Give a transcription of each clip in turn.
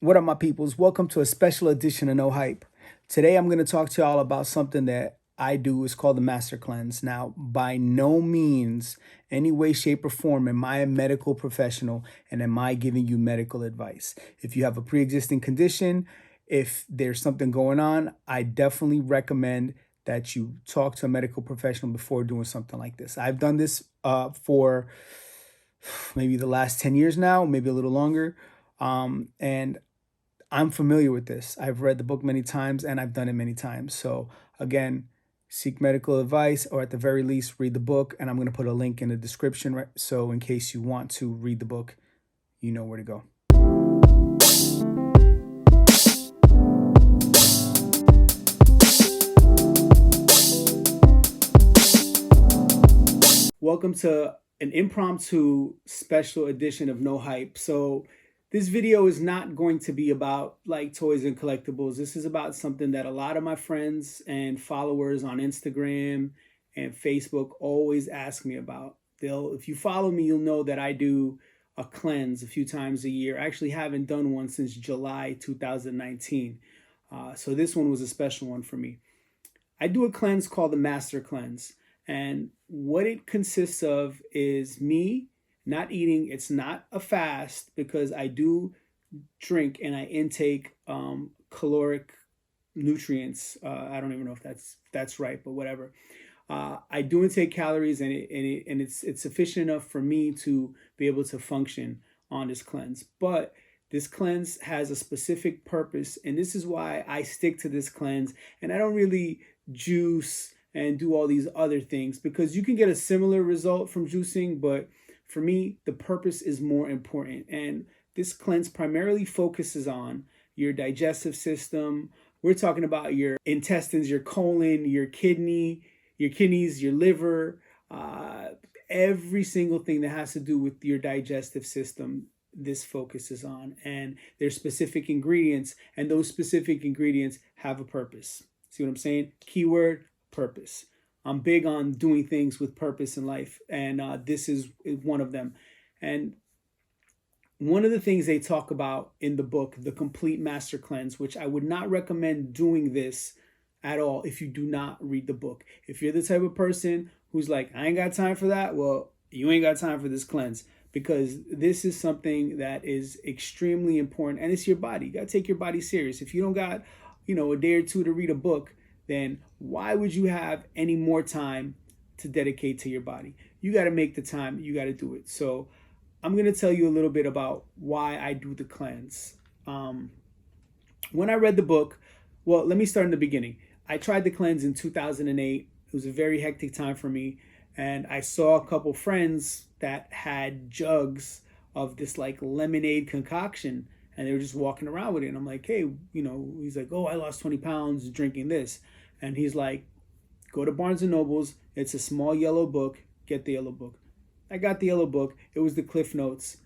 What up, my peoples? Welcome to a special edition of No Hype. Today, I'm going to talk to y'all about something that I do. It's called the Master Cleanse. Now, by no means, any way, shape, or form, am I a medical professional and am I giving you medical advice. If you have a pre existing condition, if there's something going on, I definitely recommend that you talk to a medical professional before doing something like this. I've done this for maybe the last 10 years now, maybe a little longer. And I'm familiar with this. I've read the book many times and I've done it many times. So, again, seek medical advice or at the very least read the book. And I'm going to put a link in the description. Right? So, in case you want to read the book, you know where to go. Welcome to an impromptu special edition of No Hype. So, this video is not going to be about like toys and collectibles. This is about something that a lot of my friends and followers on Instagram and Facebook always ask me about. If you follow me, you'll know that I do a cleanse a few times a year. I actually haven't done one since July 2019. So this one was a special one for me. I do a cleanse called the Master Cleanse. And what it consists of is me not eating. It's not a fast because I do drink and I intake caloric nutrients. I don't even know if that's right, but whatever. I do intake calories and it's sufficient enough for me to be able to function on this cleanse. But this cleanse has a specific purpose, and this is why I stick to this cleanse. And I don't really juice and do all these other things because you can get a similar result from juicing, but for me, the purpose is more important. And this cleanse primarily focuses on your digestive system. We're talking about your intestines, your colon, your kidneys, your liver, every single thing that has to do with your digestive system. This focuses on, and there's specific ingredients, and those specific ingredients have a purpose. See what I'm saying? Keyword: purpose. I'm big on doing things with purpose in life, and this is one of them. And one of the things they talk about in the book, The Complete Master Cleanse, which I would not recommend doing this at all if you do not read the book. If you're the type of person who's like, I ain't got time for that, well, you ain't got time for this cleanse, because this is something that is extremely important, and it's your body. You got to take your body serious. If you don't got, a day or two to read a book, then why would you have any more time to dedicate to your body? You got to make the time. You got to do it. So I'm going to tell you a little bit about why I do the cleanse. When I read the book, well, let me start in the beginning. I tried the cleanse in 2008. It was a very hectic time for me. And I saw a couple friends that had jugs of this like lemonade concoction, and they were just walking around with it. And I'm like, hey, he's like, oh, I lost 20 pounds drinking this. And he's like, go to Barnes and Noble's. It's a small yellow book. Get the yellow book. I got the yellow book. It was the Cliff Notes.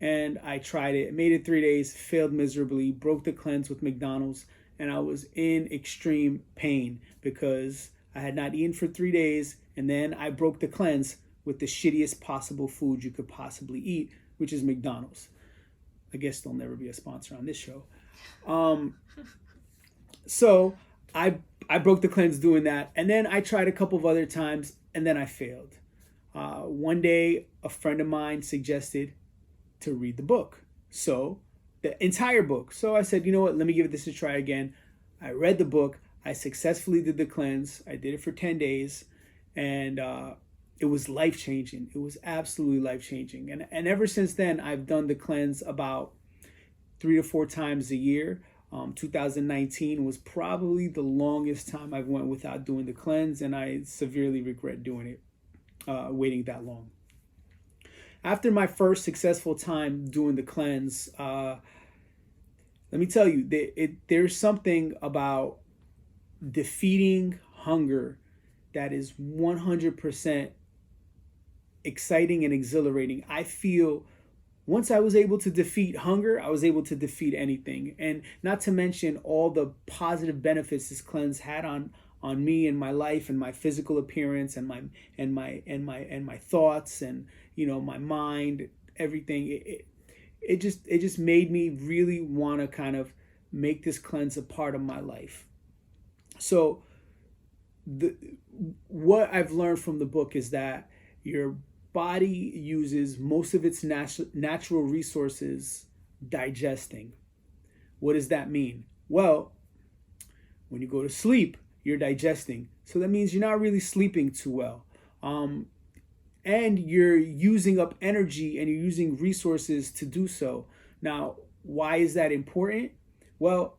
And I tried it. Made it 3 days. Failed miserably. Broke the cleanse with McDonald's. And I was in extreme pain because I had not eaten for 3 days. And then I broke the cleanse with the shittiest possible food you could possibly eat, which is McDonald's. I guess they'll never be a sponsor on this show. So I broke the cleanse doing that. And then I tried a couple of other times, and then I failed. One day, a friend of mine suggested to read the book. So the entire book. So I said, you know what, let me give this a try again. I read the book. I successfully did the cleanse. I did it for 10 days. And it was life-changing. It was absolutely life-changing. And ever since then, I've done the cleanse about 3 to 4 times a year. 2019 was probably the longest time I've went without doing the cleanse, and I severely regret doing it, waiting that long. After my first successful time doing the cleanse, let me tell you, there's something about defeating hunger that is 100% exciting and exhilarating. I feel once I was able to defeat hunger, I was able to defeat anything. And not to mention all the positive benefits this cleanse had on me and my life and my physical appearance and my thoughts and my mind, everything. it just made me really want to kind of make this cleanse a part of my life. So the what I've learned from the book is that your body uses most of its natural resources digesting. What does that mean? Well, when you go to sleep, you're digesting. So that means you're not really sleeping too well. And you're using up energy and you're using resources to do so. Now, why is that important? Well,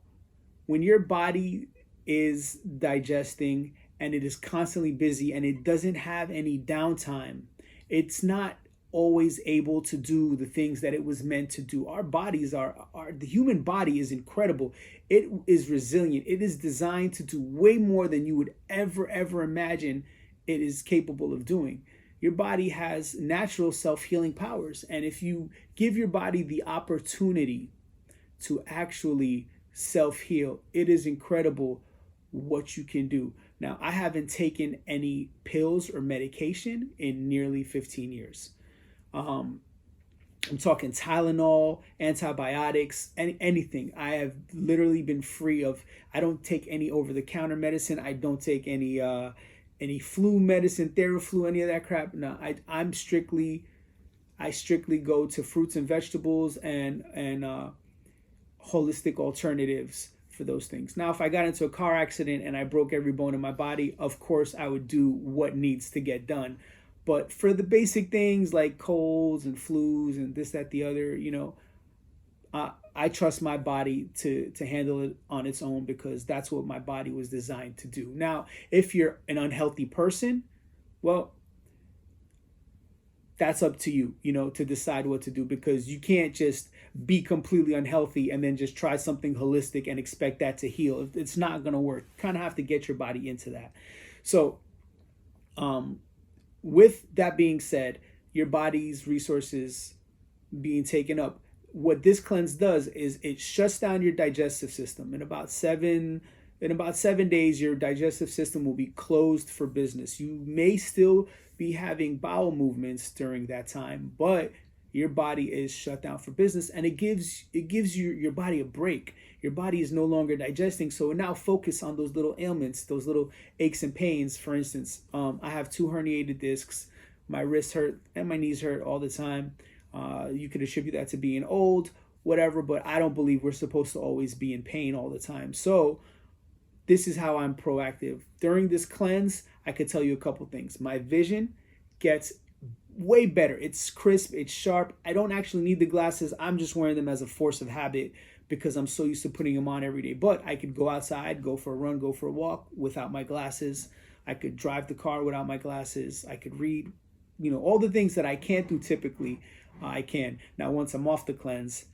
when your body is digesting and it is constantly busy and it doesn't have any downtime, it's not always able to do the things that it was meant to do. Our bodies are the human body is incredible. It is resilient. It is designed to do way more than you would ever imagine it is capable of doing. Your body has natural self-healing powers, and if you give your body the opportunity to actually self-heal, it is incredible what you can do. Now, I haven't taken any pills or medication in nearly 15 years. I'm talking Tylenol, antibiotics, anything. I have literally been free of. I don't take any over-the-counter medicine. I don't take any flu medicine, Theraflu, any of that crap. No, I strictly go to fruits and vegetables and holistic alternatives for those things. Now, if I got into a car accident and I broke every bone in my body, of course I would do what needs to get done. But for the basic things like colds and flus and this, that, the other, I trust my body to handle it on its own, because that's what my body was designed to do. Now, if you're an unhealthy person, well, that's up to you, to decide what to do, because you can't just be completely unhealthy and then just try something holistic and expect that to heal. It's not going to work. You kind of have to get your body into that. So, with that being said, your body's resources being taken up, what this cleanse does is it shuts down your digestive system. In about 7 days, your digestive system will be closed for business. You may still be having bowel movements during that time, but your body is shut down for business, and it gives your body a break. Your body is no longer digesting, so now focus on those little ailments, those little aches and pains. For instance, I have 2 herniated discs. My wrists hurt and my knees hurt all the time. You could attribute that to being old, whatever, but I don't believe we're supposed to always be in pain all the time. So this is how I'm proactive. During this cleanse, I could tell you a couple things. My vision gets way better. It's crisp, it's sharp. I don't actually need the glasses. I'm just wearing them as a force of habit because I'm so used to putting them on every day. But I could go outside, go for a run, go for a walk without my glasses. I could drive the car without my glasses. I could read, all the things that I can't do typically, I can. Now, once I'm off the cleanse,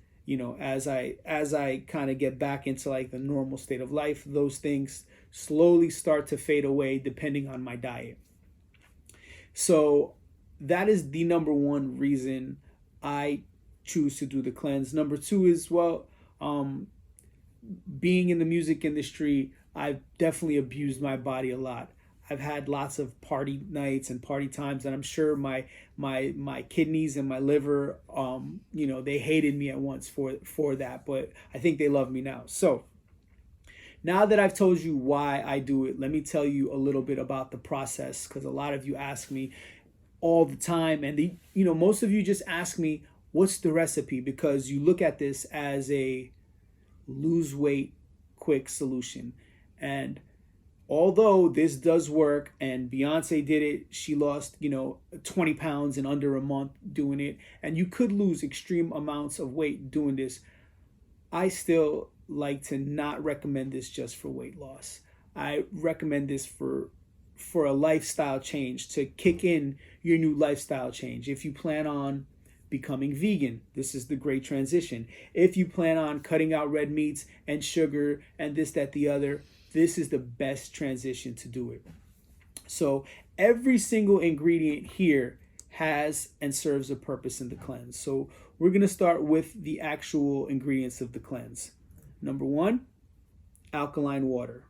as I kind of get back into like the normal state of life, those things slowly start to fade away depending on my diet. So that is the number one reason I choose to do the cleanse. Number 2 is, being in the music industry, I've definitely abused my body a lot. I've had lots of party nights and party times, and I'm sure my kidneys and my liver, they hated me at once for that, but I think they love me now. So now that I've told you why I do it, let me tell you a little bit about the process, because a lot of you ask me all the time, and most of you just ask me, what's the recipe? Because you look at this as a lose weight quick solution. And although this does work, and Beyonce did it, she lost 20 pounds in under a month doing it, and you could lose extreme amounts of weight doing this, I still like to not recommend this just for weight loss. I recommend this for a lifestyle change, to kick in your new lifestyle change. If you plan on becoming vegan, this is the great transition. If you plan on cutting out red meats and sugar and this, that, the other, this is the best transition to do it. So every single ingredient here has and serves a purpose in the cleanse. So we're going to start with the actual ingredients of the cleanse. Number 1, alkaline water.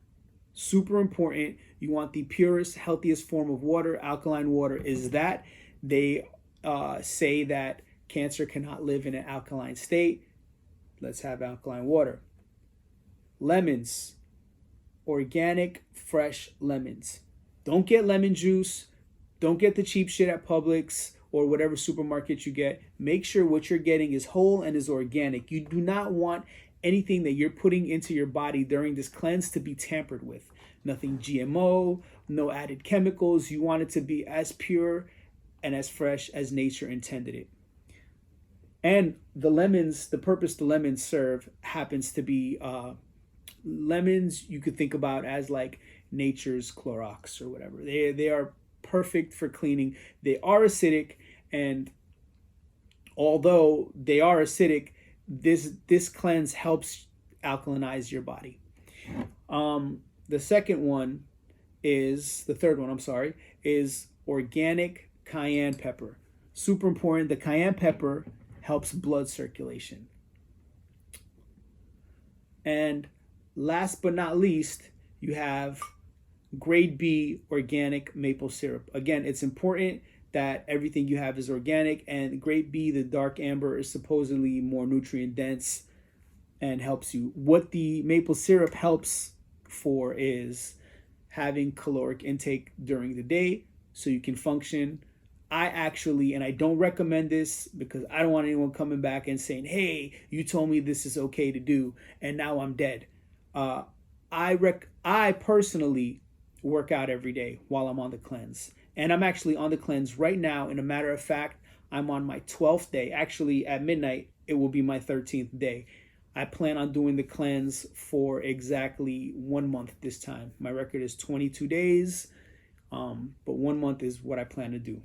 Super important. You want the purest, healthiest form of water. Alkaline water is that. They say that Cancer cannot live in an alkaline state. Let's have alkaline water. Lemons, organic, fresh lemons. Don't get lemon juice. Don't get the cheap shit at Publix or whatever supermarket you get. Make sure what you're getting is whole and is organic. You do not want anything that you're putting into your body during this cleanse to be tampered with. Nothing GMO, no added chemicals. You want it to be as pure and as fresh as nature intended it. And the lemons, the purpose the lemons serve happens to be lemons you could think about as like nature's Clorox or whatever. They are perfect for cleaning. They are acidic, and although they are acidic, this cleanse helps alkalinize your body. The third one, is organic cayenne pepper. Super important. The cayenne pepper helps blood circulation. And last but not least, you have grade B organic maple syrup. Again, it's important that everything you have is organic, and grade B, the dark amber, is supposedly more nutrient dense and helps you. What the maple syrup helps for is having caloric intake during the day so you can function. I actually, and I don't recommend this because I don't want anyone coming back and saying, hey, you told me this is okay to do and now I'm dead. I personally work out every day while I'm on the cleanse. And I'm actually on the cleanse right now. And a matter of fact, I'm on my 12th day. Actually, at midnight, it will be my 13th day. I plan on doing the cleanse for exactly 1 month this time. My record is 22 days, but 1 month is what I plan to do.